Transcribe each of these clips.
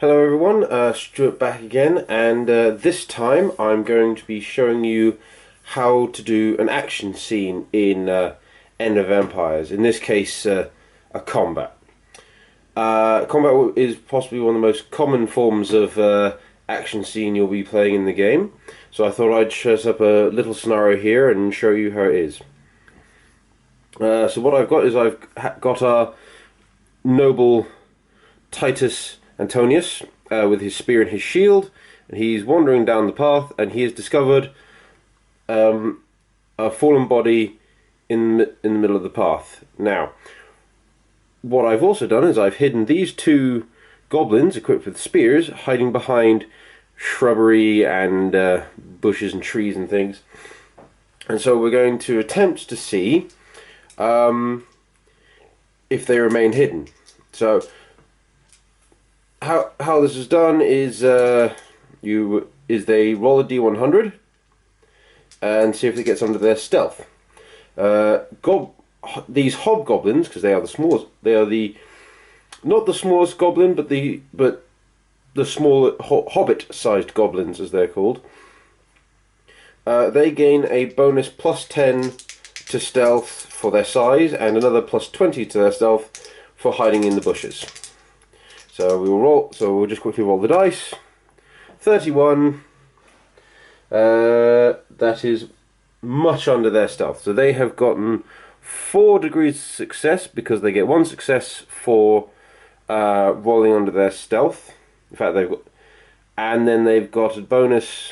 Hello everyone, Stuart back again, and this time I'm going to be showing you how to do an action scene in End of Empires, in this case a combat. Combat is possibly one of the most common forms of action scene you'll be playing in the game, so I thought I'd set up a little scenario here and show you how it is. So what I've got is I've got our noble Titus Antonius with his spear and his shield, and he's wandering down the path, and he has discovered a fallen body in the middle of the path. Now, what I've also done is I've hidden these two goblins equipped with spears, hiding behind shrubbery and bushes and trees and things. And so we're going to attempt to see if they remain hidden. So how this is done is they roll a d100 and see if it gets under their stealth. These hobgoblins, because they are the smallest, they are not the smallest goblin, but the small hobbit-sized goblins, as they're called. They gain a bonus +10 to stealth for their size, and another +20 to their stealth for hiding in the bushes. So we will roll. So we'll just quickly roll the dice. 31. That is much under their stealth. So they have gotten 4 degrees of success because they get 1 success for rolling under their stealth. In fact, and then they've got a bonus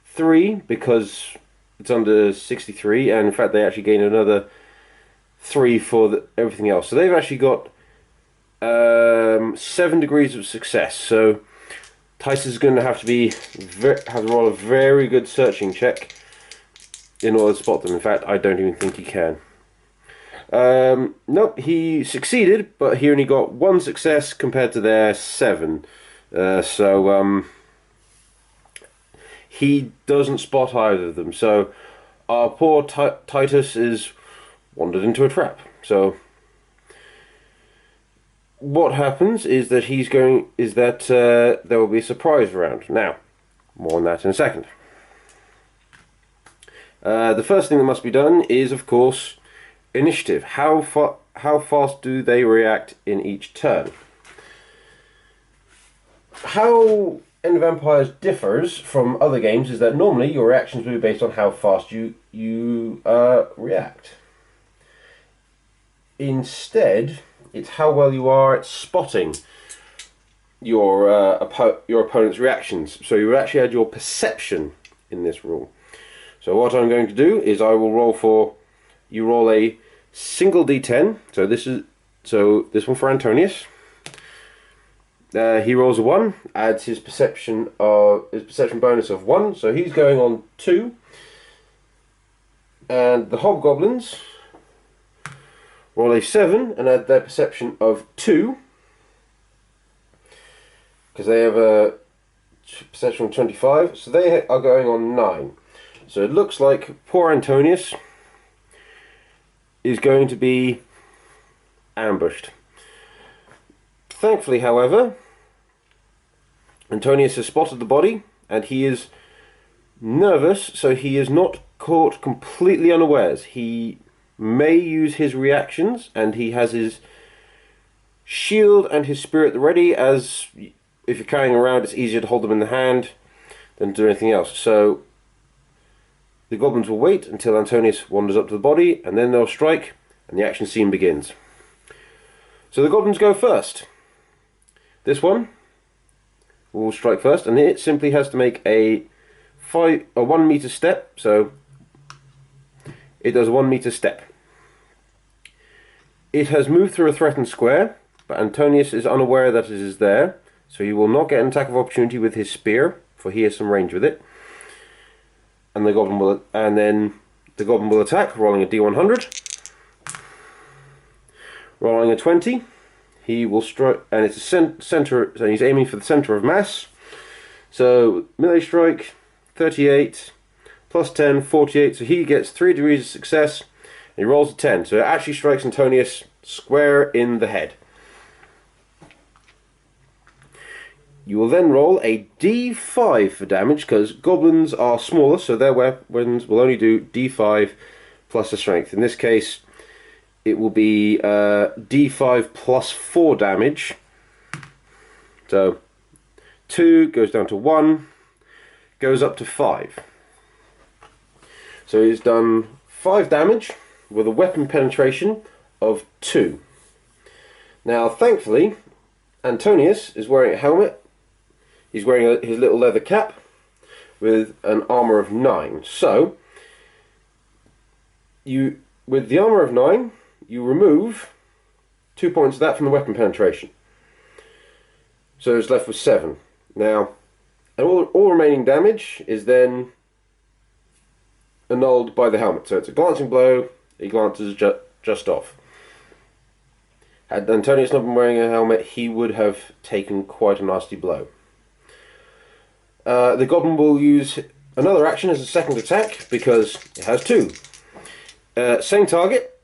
3 because it's under 63, and in fact they actually gain another 3 for everything else. So they've actually got 7 degrees of success. So Titus is going to have to roll a very good searching check in order to spot them. In fact, I don't even think he can. Nope, he succeeded, but he only got 1 success compared to their 7. So he doesn't spot either of them. So our poor Titus is wandered into a trap. So what happens is that there will be a surprise round. Now, more on that in a second. The first thing that must be done is, of course, initiative. How fast do they react in each turn? How End of Empires differs from other games is that normally your reactions will be based on how fast you react. Instead, it's how well you are at spotting your opponent's reactions. So you actually add your perception in this rule. So what I'm going to do is I will you roll a single d10. So this one for Antonius. He rolls a 1, adds his perception bonus of 1, so he's going on 2. And the hobgoblins roll a 7 and add their perception of 2, because they have a perception of 25, so they are going on 9. So it looks like poor Antonius is going to be ambushed. Thankfully, however, Antonius has spotted the body, and he is nervous, so he is not caught completely unawares. He may use his reactions, and he has his shield and his spear at the ready, as if you're carrying around, it's easier to hold them in the hand than to do anything else. So the goblins will wait until Antonius wanders up to the body, and then they'll strike, and the action scene begins. So the goblins go first. This one will strike first, and it simply has to make a 1 meter step. So it does a 1 meter step. It has moved through a threatened square, but Antonius is unaware that it is there, so he will not get an attack of opportunity with his spear, for he has some range with it. And then the goblin will attack, rolling a d100, rolling a 20. He will strike, and it's a center. So he's aiming for the center of mass. So melee strike, 38 +10, 48. So he gets 3 degrees of success. And he rolls a 10. So it actually strikes Antonius square in the head. You will then roll a d5 for damage, because goblins are smaller, so their weapons will only do d5 plus a strength. In this case, it will be d5 plus 4 damage. So 2 goes down to 1, goes up to 5. So he's done 5 damage with a weapon penetration of 2. Now, thankfully, Antonius is wearing a helmet. He's wearing his little leather cap with an armor of 9. So, with the armor of 9, you remove 2 points of that from the weapon penetration. So it's left with 7. Now, and all remaining damage is then annulled by the helmet. So it's a glancing blow, he glances just off. Had Antonius not been wearing a helmet, he would have taken quite a nasty blow. The goblin will use another action as a second attack, because it has 2. Same target,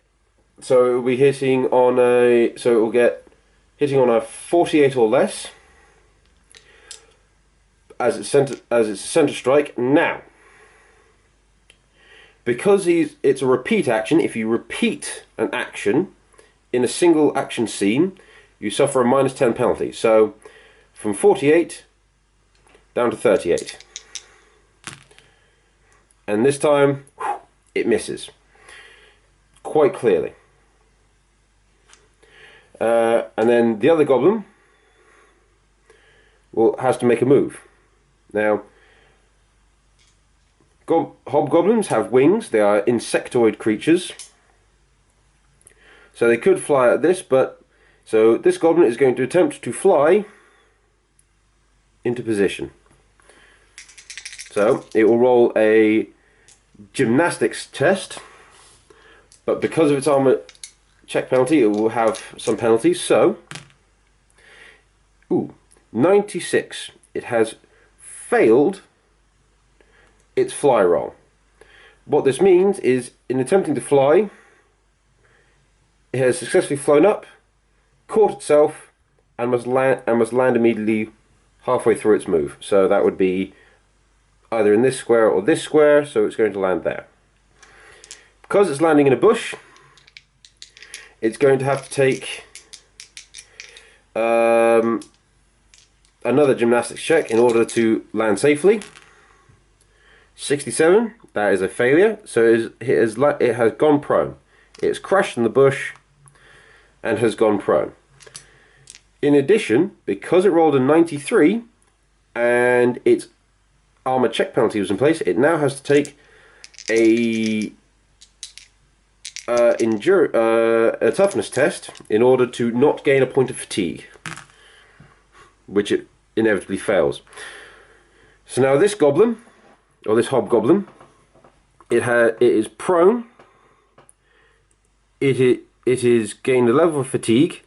so it will be hitting on a... So it will get hitting on a 48 or less as its center strike. Now, because it's a repeat action, if you repeat an action in a single action scene, you suffer a -10 penalty. So from 48 down to 38. And this time, it misses. Quite clearly. And then the other goblin has to make a move. Now, hobgoblins have wings. They are insectoid creatures. So they could fly at this, but... So this goblin is going to attempt to fly into position. So it will roll a gymnastics test, but because of its armor check penalty, it will have some penalties. So, 96. It has failed its fly roll. What this means is, in attempting to fly, it has successfully flown up, caught itself, and must land immediately halfway through its move. So that would be either in this square or this square, so it's going to land there. Because it's landing in a bush, it's going to have to take another gymnastics check in order to land safely. 67, that is a failure, so it has gone prone. It's crashed in the bush and has gone prone. In addition, because it rolled a 93 and its armor check penalty was in place, it now has to take a toughness test in order to not gain a point of fatigue, which it inevitably fails. So now this goblin, or this hobgoblin, it is prone. It is gained a level of fatigue,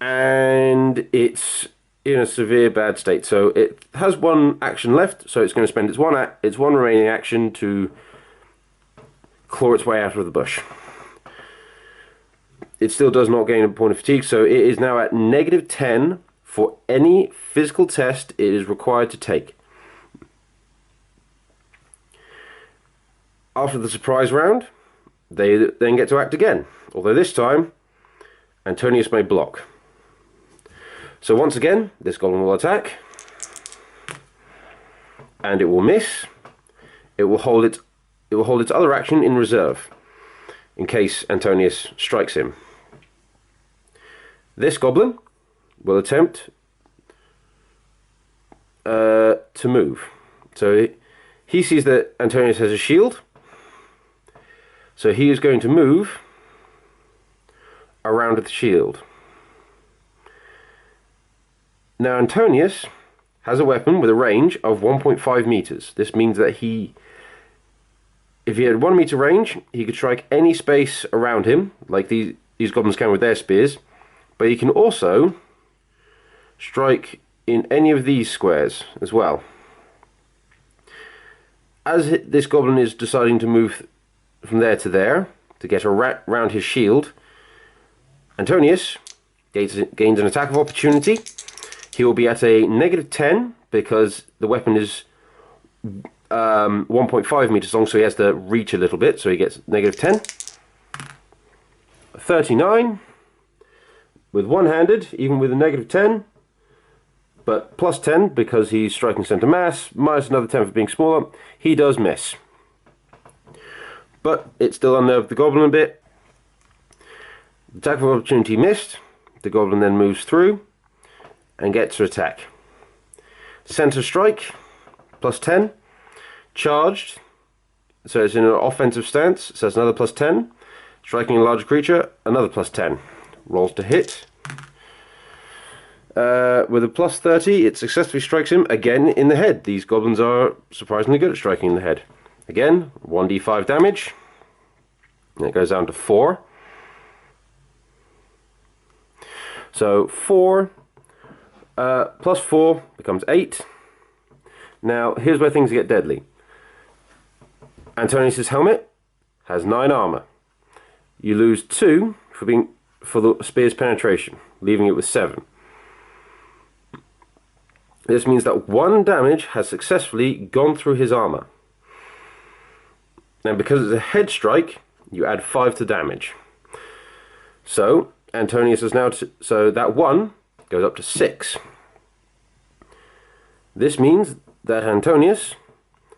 and it's in a severe bad state. So it has one action left, so it's going to spend its one remaining action to claw its way out of the bush. It still does not gain a point of fatigue, so it is now at -10 for any physical test it is required to take. After the surprise round, they then get to act again, although this time Antonius may block. So once again, this goblin will attack, and it will miss. It will hold its other action in reserve, in case Antonius strikes him. This goblin will attempt to move. So he sees that Antonius has a shield, so he is going to move around the shield. Now Antonius has a weapon with a range of 1.5 meters. This means that if he had 1 meter range, he could strike any space around him, like these goblins can with their spears, but he can also strike in any of these squares as well. As this goblin is deciding to move from there to there to get around his shield, Antonius gains an attack of opportunity He will be at a -10 because the weapon is 1.5 meters long, so he has to reach a little bit, so he gets -10. 39 with one-handed, even with a -10, but +10 because he's striking center mass, minus another 10 for being smaller. He does miss, but it still unnerved the goblin a bit. Attack of opportunity missed. The goblin then moves through and gets to attack. Center strike, +10. Charged, so it's in an offensive stance, so it's another +10. Striking a larger creature, another +10. Rolls to hit. With a +30, it successfully strikes him again in the head. These goblins are surprisingly good at striking in the head. Again, 1d5 damage. And it goes down to 4. So 4 +4 becomes 8. Now, here's where things get deadly. Antonius' helmet has 9 armor. You lose 2 for the spear's penetration, leaving it with 7. This means that 1 damage has successfully gone through his armor. Now, because it's a head strike, you add 5 to damage. So Antonius is now so that 1 goes up to 6. This means that Antonius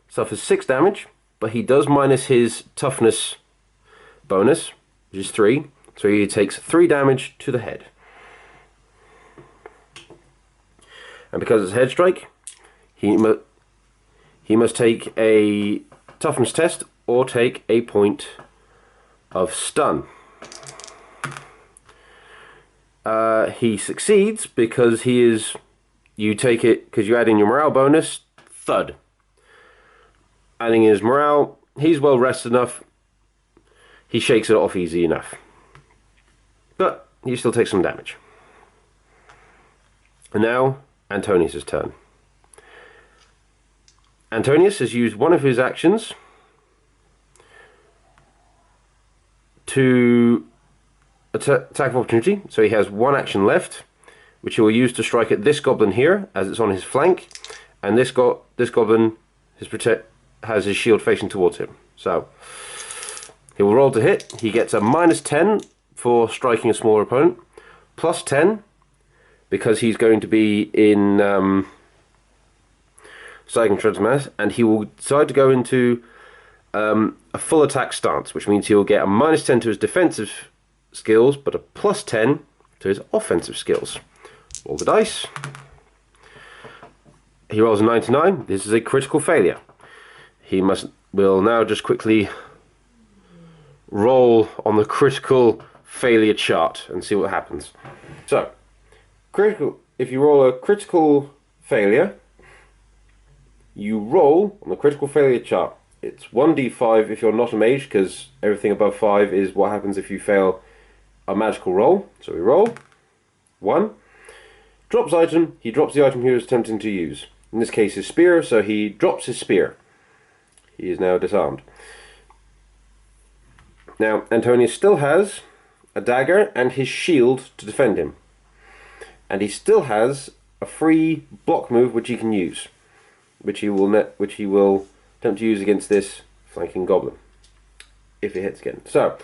suffers 6 damage, but he does minus his toughness bonus, which is 3, so he takes 3 damage to the head. And because it's head strike, he must take a toughness test or take a point of stun. He succeeds because you take it because you add in your morale bonus, thud. Adding in his morale, he's well rested enough, he shakes it off easy enough. But he still takes some damage. And now, Antonius' turn. Antonius has used one of his actions to attack of opportunity, so he has 1 action left, which he will use to strike at this goblin here, as it's on his flank, and this goblin has his shield facing towards him. So he will roll to hit. He gets a -10 for striking a smaller opponent, +10 because he's going to be in striking trans mass, and he will decide to go into a full attack stance, which means he will get a -10 to his defensive skills, but a +10 to his offensive skills. Roll the dice. He rolls a 99. This is a critical failure. He will now just quickly roll on the critical failure chart and see what happens. So, if you roll a critical failure, you roll on the critical failure chart. It's 1d5 if you're not a mage, because everything above 5 is what happens if you fail a magical roll. So we roll 1. Drops item. He drops the item he was attempting to use. In this case, his spear. So he drops his spear. He is now disarmed. Now Antonius still has a dagger and his shield to defend him, and he still has a free block move which he can use, which he will attempt to use against this flanking goblin if he hits again. So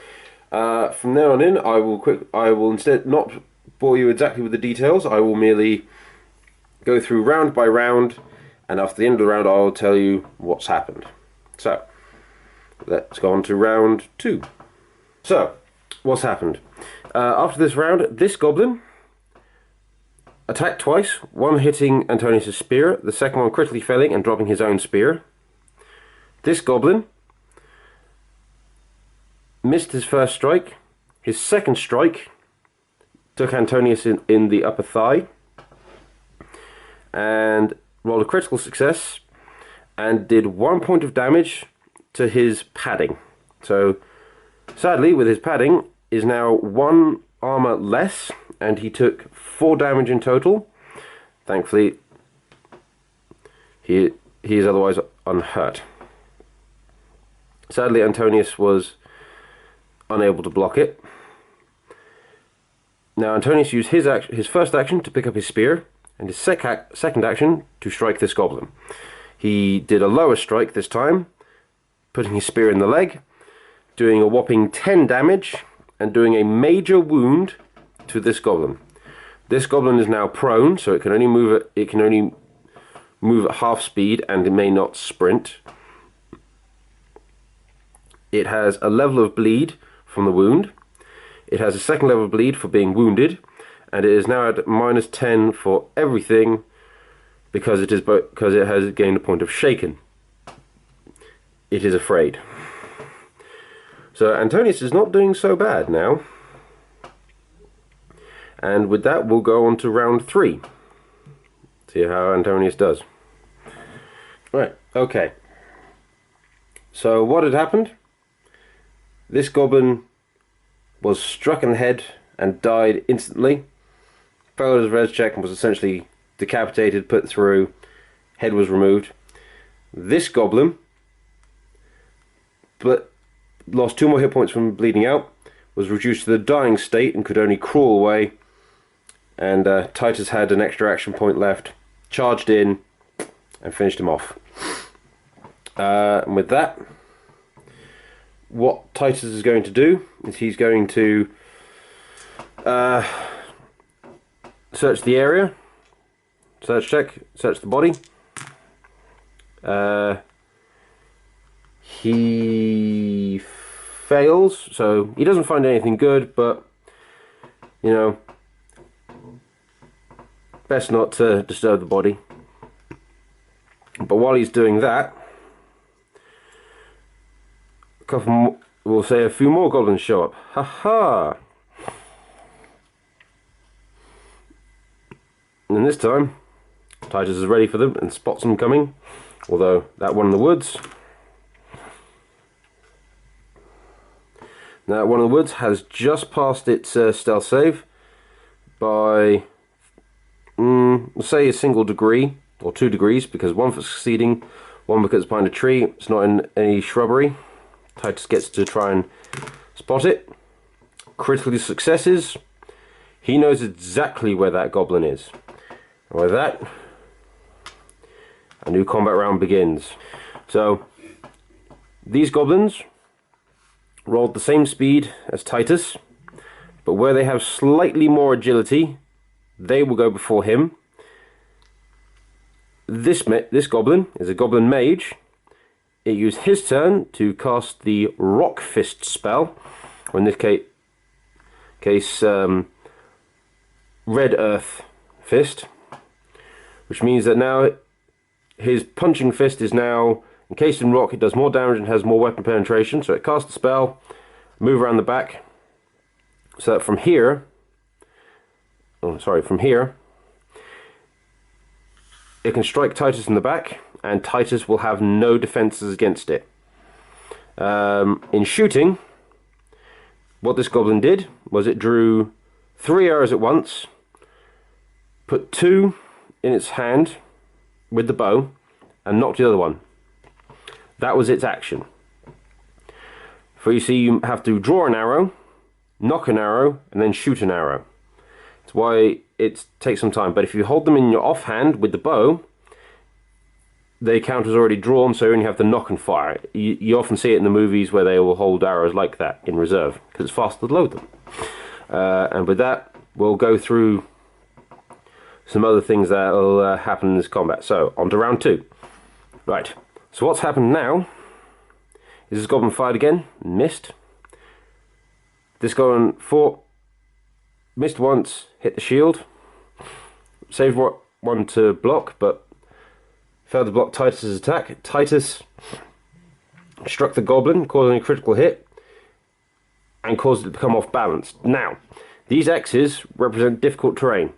from there on in, I will instead not bore you exactly with the details. I will merely go through round by round, and after the end of the round, I will tell you what's happened. So let's go on to round 2. So what's happened? After this round, this goblin attacked twice, one hitting Antonius' spear, the second one critically failing and dropping his own spear. This goblin missed his first strike. His second strike took Antonius in the upper thigh and rolled a critical success and did 1 point of damage to his padding. So sadly, with his padding, is now 1 armor less, and he took 4 damage in total. Thankfully, he is otherwise unhurt. Sadly, Antonius was unable to block it. Now Antonius used his first action to pick up his spear, and his second action to strike this goblin. He did a lower strike this time, putting his spear in the leg, doing a whopping 10 damage, and doing a major wound to this goblin. This goblin is now prone, so it can only move at half speed, and it may not sprint. It has a level of bleed from the wound. It has a second level of bleed for being wounded, and it is now at -10 for everything because it has gained a point of shaken. It is afraid. So Antonius is not doing so bad now. And with that, we'll go on to round 3. See how Antonius does. Right, okay. So what had happened? This goblin was struck in the head and died instantly. Failed his res check and was essentially decapitated, put through, head was removed. This goblin lost 2 more hit points from bleeding out, was reduced to the dying state and could only crawl away, and Titus had an extra action point left, charged in and finished him off. And with that, what Titus is going to do is he's going to search the area, search the body. He fails, so he doesn't find anything good, but you know, best not to disturb the body. But while he's doing that, we'll say a few more goblins show up. Ha! And this time, Titus is ready for them and spots them coming. Although that one in the woods, has just passed its stealth save by, we'll say, a single degree or 2 degrees, because one for succeeding, one because it's behind a tree. It's not in any shrubbery. Titus gets to try and spot it. Critical successes. He knows exactly where that goblin is. And with that, a new combat round begins. So, these goblins rolled the same speed as Titus, but where they have slightly more agility, they will go before him. This goblin is a goblin mage. It used his turn to cast the Rock Fist spell, or in this case Red Earth Fist, which means that now his punching fist is now encased in rock. It does more damage and has more weapon penetration, so it casts the spell, move around the back, so that from here, it can strike Titus in the back, and Titus will have no defenses against it. In shooting, what this goblin did was it drew 3 arrows at once, put 2 in its hand with the bow, and knocked the other one. That was its action. For you see, you have to draw an arrow, knock an arrow, and then shoot an arrow. That's why it takes some time. But if you hold them in your offhand with the bow, the count is already drawn, so you only have to knock and fire. You often see it in the movies where they will hold arrows like that in reserve, because it's faster to load them. And with that, we'll go through some other things that will happen in this combat. So, on to round 2. Right, so what's happened now is this goblin fired again, missed. This goblin missed once, hit the shield, saved one to block, but failed to block Titus's attack. Titus struck the goblin, causing a critical hit, and caused it to become off balance. Now, these X's represent difficult terrain.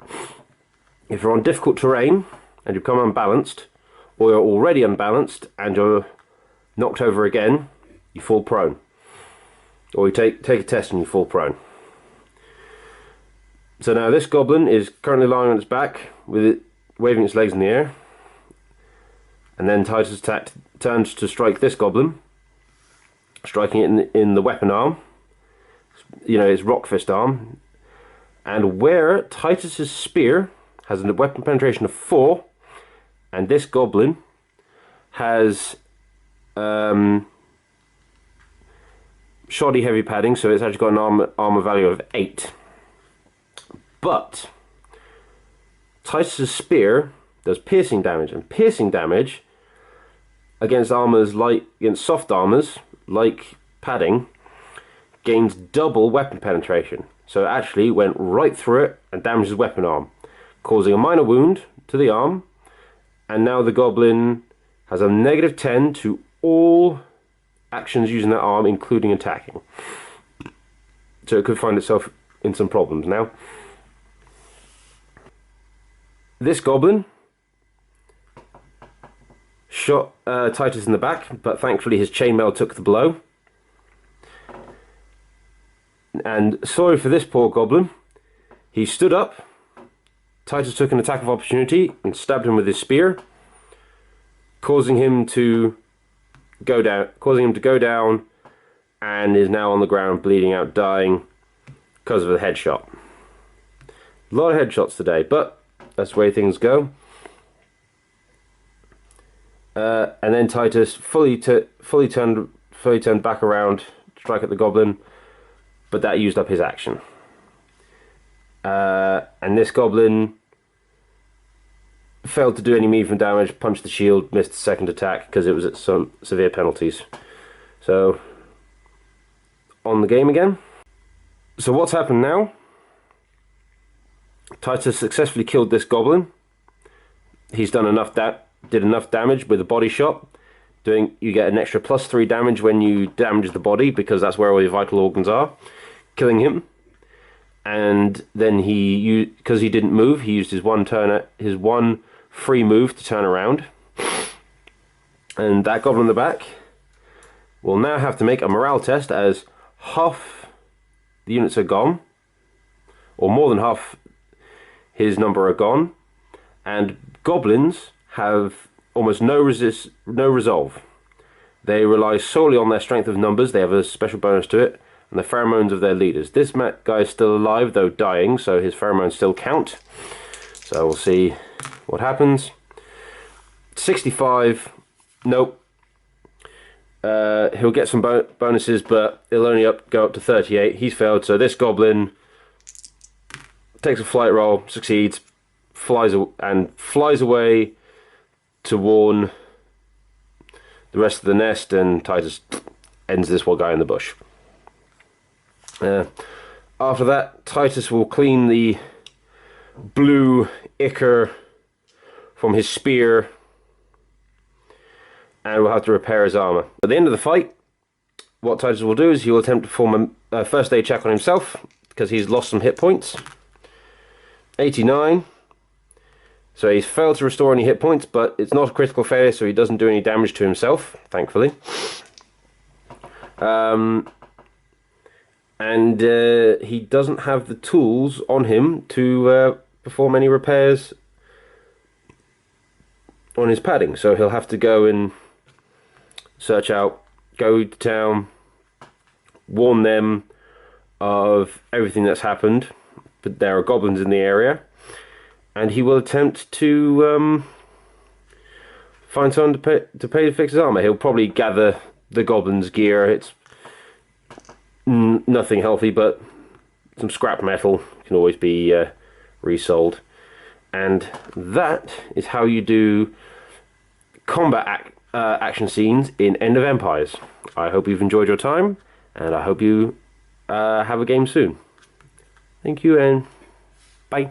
If you're on difficult terrain and you become unbalanced, or you're already unbalanced and you're knocked over again, you fall prone. Or you take a test and you fall prone. So now this goblin is currently lying on its back, with it waving its legs in the air. And then Titus turns to strike this goblin, striking it in the weapon arm, you know, his rock fist arm. And where Titus's spear has a weapon penetration of 4, and this goblin has shoddy heavy padding, so it's actually got an armor value of 8. But Titus's spear does piercing damage, and piercing damage against soft armors like padding gains double weapon penetration. So it actually went right through it and damaged his weapon arm, causing a minor wound to the arm. And now the goblin has a -10 to all actions using that arm, including attacking. So it could find itself in some problems now. This goblin shot Titus in the back, but thankfully his chainmail took the blow. And sorry for this poor goblin. He stood up. Titus took an attack of opportunity and stabbed him with his spear, causing him to go down, and is now on the ground, bleeding out, dying because of a headshot. A lot of headshots today, but that's the way things go. And then Titus fully turned back around to strike at the goblin, but that used up his action. And this goblin failed to do any meaningful damage, punched the shield, missed the second attack because it was at some severe penalties. So, on the game again. So what's happened now? Titus successfully killed this goblin. He's done did enough damage with a body shot. You get an extra +3 damage when you damage the body, because that's where all your vital organs are. Killing him. And then because he didn't move, he used his one free move to turn around. And that goblin in the back will now have to make a morale test, as half the units are gone, or more than half his number are gone, and goblins have almost no resolve. They rely solely on their strength of numbers. They have a special bonus to it, and the pheromones of their leaders. This guy is still alive, though dying, so his pheromones still count. So we'll see what happens. 65, nope. He'll get some bonuses, but it'll only go up to 38. He's failed, so this goblin takes a flight roll, succeeds, flies away to warn the rest of the nest, and Titus ends this while guy in the bush. After that, Titus will clean the blue ichor from his spear, and will have to repair his armor. At the end of the fight, what Titus will do is he will attempt to perform a first aid check on himself, because he's lost some hit points. 89. So he's failed to restore any hit points, but it's not a critical failure, so he doesn't do any damage to himself, thankfully. And he doesn't have the tools on him to perform any repairs on his padding, so he'll have to go and search out, go to town, warn them of everything that's happened, but there are goblins in the area, and he will attempt to find someone to pay to fix his armor. He'll probably gather the goblins' gear. It's nothing healthy, but some scrap metal can always be resold. And that is how you do combat action scenes in End of Empires. I hope you've enjoyed your time, and I hope you have a game soon. Thank you, and bye.